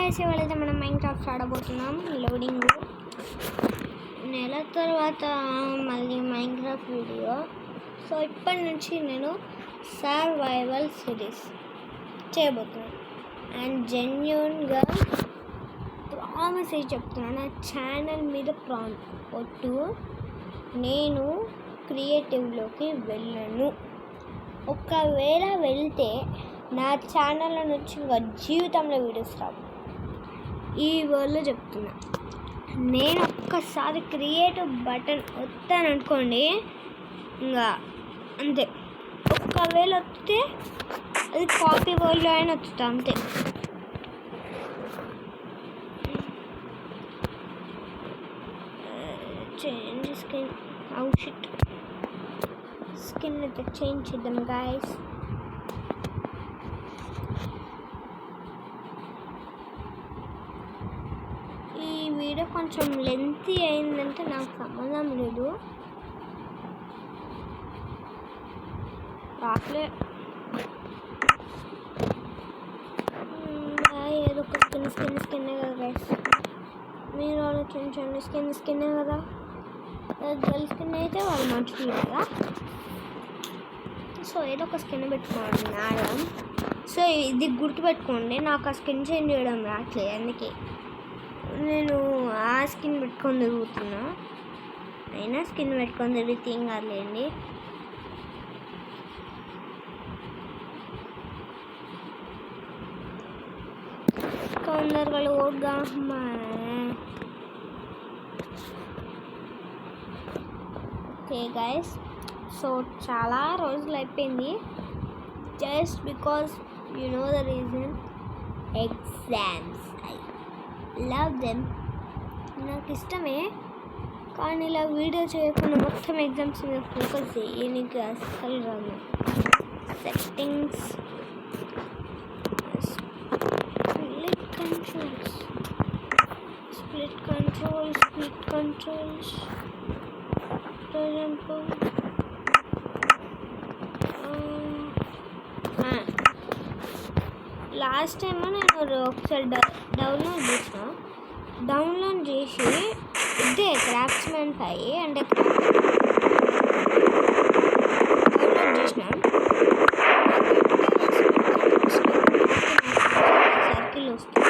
Guys ఇవాళైతే మనం Minecraft ఆడబోతున్నాం. Loading నెల తర్వాత మళ్ళీ మైన్క్రాఫ్ట్ వీడియో. సో ఇప్పటి నుంచి నేను సర్వైవల్ సిరీస్ చేయబోతున్నాను. అండ్ జెన్యూన్గా ప్రామిస్ చెప్తున్నాను, నా ఛానల్ మీద ఒట్టు, నేను క్రియేటివ్లోకి వెళ్ళను. ఒకవేళ వెళ్తే నా ఛానల్ నుంచి ఇంకా జీవితంలో వీడియోస్ రావు. ఈ వల్ల చెప్తున్నా. నేను ఒక్కసారి క్రియేటివ్ బటన్ వస్తాను అనుకోండి, ఇంకా అంతే. ఒకవేళ వస్తే అది కాపీ వరల్డ్లో అయినా వస్తుంది అంతే. చేంజ్ స్కిన్, అవుట్ స్కిన్ అయితే చేంజ్ చేద్దాం గాయస్. ఈ వీడియో కొంచెం లెంతీ అయిందంటే నాకు సంబంధం లేదు. రాట్లే ఏదో ఒక స్కిన్నే కదా గైస్, మీరు ఆలోచించండి. స్కిన్నే కదా, గర్ల్ స్కిన్ అయితే వాళ్ళు మంచిది కదా. సో ఏదో ఒక స్కిన్ పెట్టుకోండి మేడం. సో ఇది గుర్తుపెట్టుకోండి, నాకు ఆ స్కిన్ చేంజ్ చేయడం రాట్లేదు, అందుకే నేను ఆ స్కిన్ పెట్టుకొని తిరుగుతున్నా. అయినా స్కిన్ పెట్టుకొని తిరిగితే ఏం కాదులేండి. తొందరగా లోడ్గా ఓకే గైస్. సో చాలా రోజులు అయిపోయింది, just because you know the reason, exams. Love them, నాకు ఇష్టమే, కానీ ఇలా వీడియో చేయకుండా మొత్తం ఎగ్జామ్స్ మీద ఫోకస్ చేయడానికి అస్సలు రాదు. Settings, split controls last time నేను ఒకసారి డౌన్లోడ్ చేసి ఇదే క్రాఫ్ట్స్మెన్ అయ్యి అంటే డౌన్లోడ్ చేసిన సర్కిల్ వస్తుంది.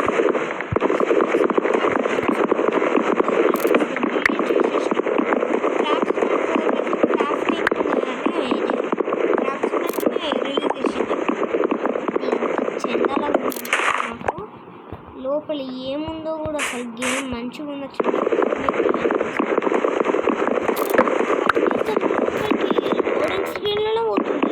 లోపల ఏముందో కూడా అసలు గేమ్ మంచిగా ఉండొచ్చు. లోడింగ్ స్క్రీన్లలో పోతుంది.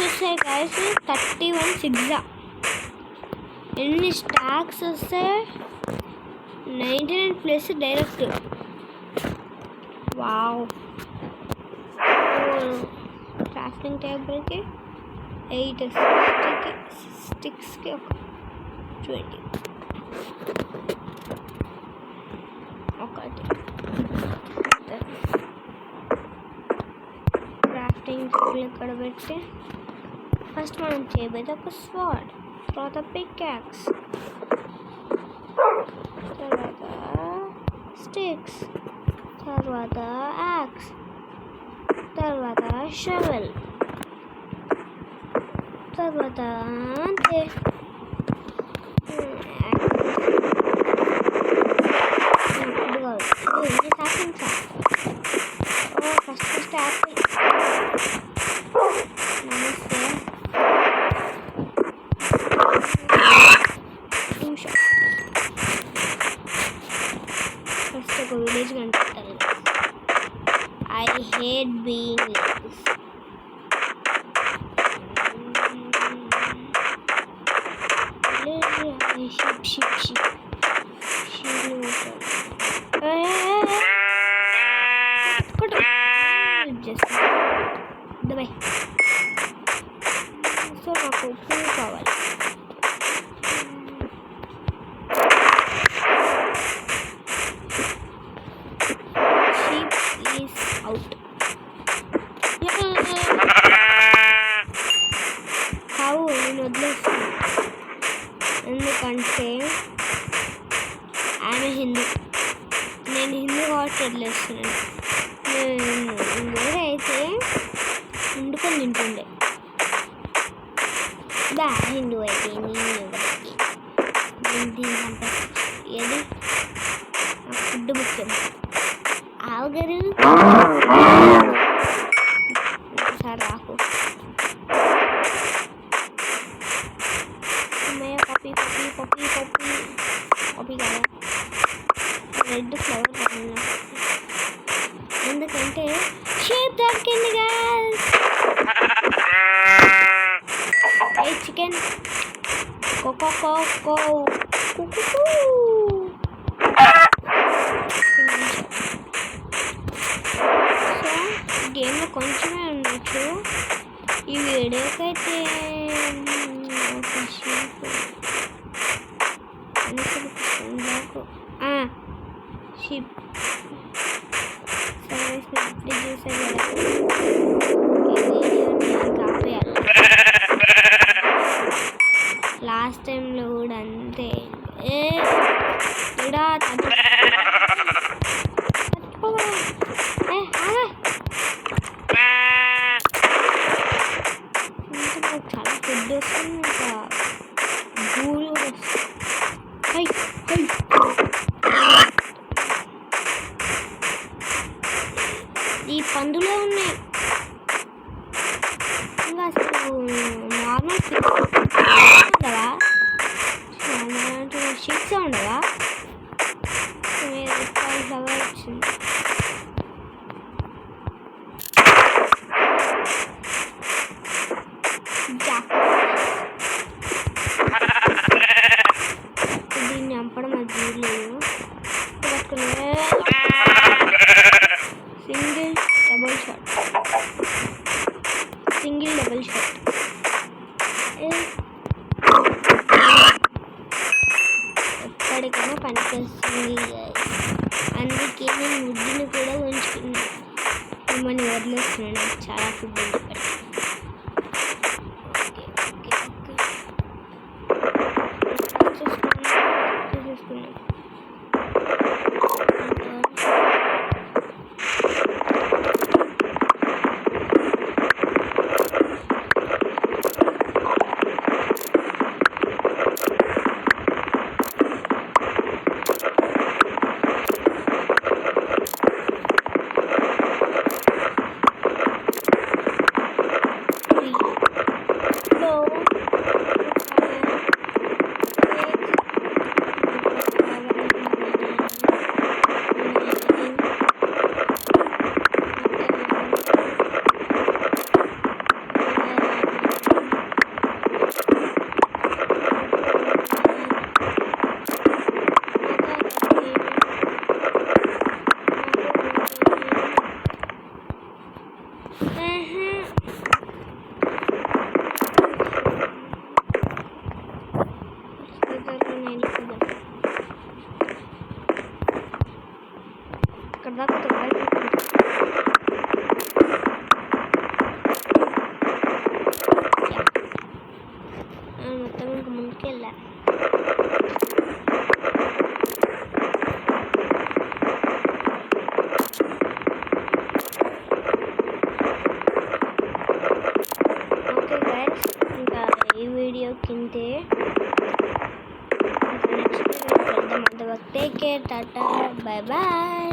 వస్తాయి గైస్ 31 సిగ్జా. ఎన్ని స్టాక్స్ వస్తాయి 99 ప్లస్ డైరెక్ట్. వావ్. క్రాఫ్టింగ్ టేబుల్కి 8 స్టిక్స్కి ఒక 20 ఒకటి. క్రాఫ్టింగ్ టేబుల్ ఇక్కడ పెట్టి ఫస్ట్ మనం చేయబోయేది ఒక స్వార్డ్, తర్వాత పికాక్స్, తర్వాత స్టిక్స్, తర్వాత యాక్స్, తర్వాత షవెల్, తర్వాత అంతే. First apple. నమస్తే. ఫస్ట్ ఒక విలేజ్ కనిపెట్టాలి. I hate being like this. Sheep boy. So నాకు పువ్వు కావాలి. Sheep is out. కావు నేను వదిలేస్తాను, ఎందుకంటే ఆమె హిందూ, నేను హిందూ కాబట్టి వదిలేస్తున్నాను. వేరే అయితే వండుకొని తింటుండే. బా హిందూ అయితే నేను తింటే ఏది నాకు ఫుడ్ ముఖ్యం. ఆవుగారు ఒకసారి రాకు. పప్పి పప్పి పప్పి పప్పి పప్పి కదా రెడ్ ఫ్లవర్ కావాలి, ఎందుకంటే షేప్ దొరికింది గైస్. ఏ చికెన్ కోకో కోకో కుకు. సో గేమ్లో కొంచెమే ఉండొచ్చు. ఈ వీడియోకి అయితే ఒక షీప్ షీప్ సర్వీస్ ఇప్పుడు చూసాను కదా. ఈ వీడియోని కాపేయాలి. లాస్ట్ టైంలో కూడా అంతే. ఇక్కడ చాలా ఫుడ్ వస్తుంది, ఇంకా గూడు కూడా వస్తుంది. ఈ పందులే ఉన్నాయి, ఇంకా అసలు నార్మల్ ఉండవా, షీట్స్ ఉండవా. ఫ్లవర్ వచ్చింది. దీన్ని చంపడం అది చూడలేదు. పట్టుకునే సింగిల్ డబుల్ షాట్. ఎప్పటికైనా పనిచేస్తుంది. అందుకే నేను ముడ్డుని కూడా ఉంచుకున్నాను. మిమ్మల్ని వదిలేస్తున్నాను, నాకు చాలా ఫుడ్ ఉంది. చూసుకున్నాను. ఇక్కడ దాకా మొత్తం ఇంకా ముందుకు వెళ్ళా. ఓకే గైస్, ఇంకా ఈ వీడియో కిందే నెక్స్ట్ వీడియో వెళ్దాం. అంతవరకు take care, tata, bye bye.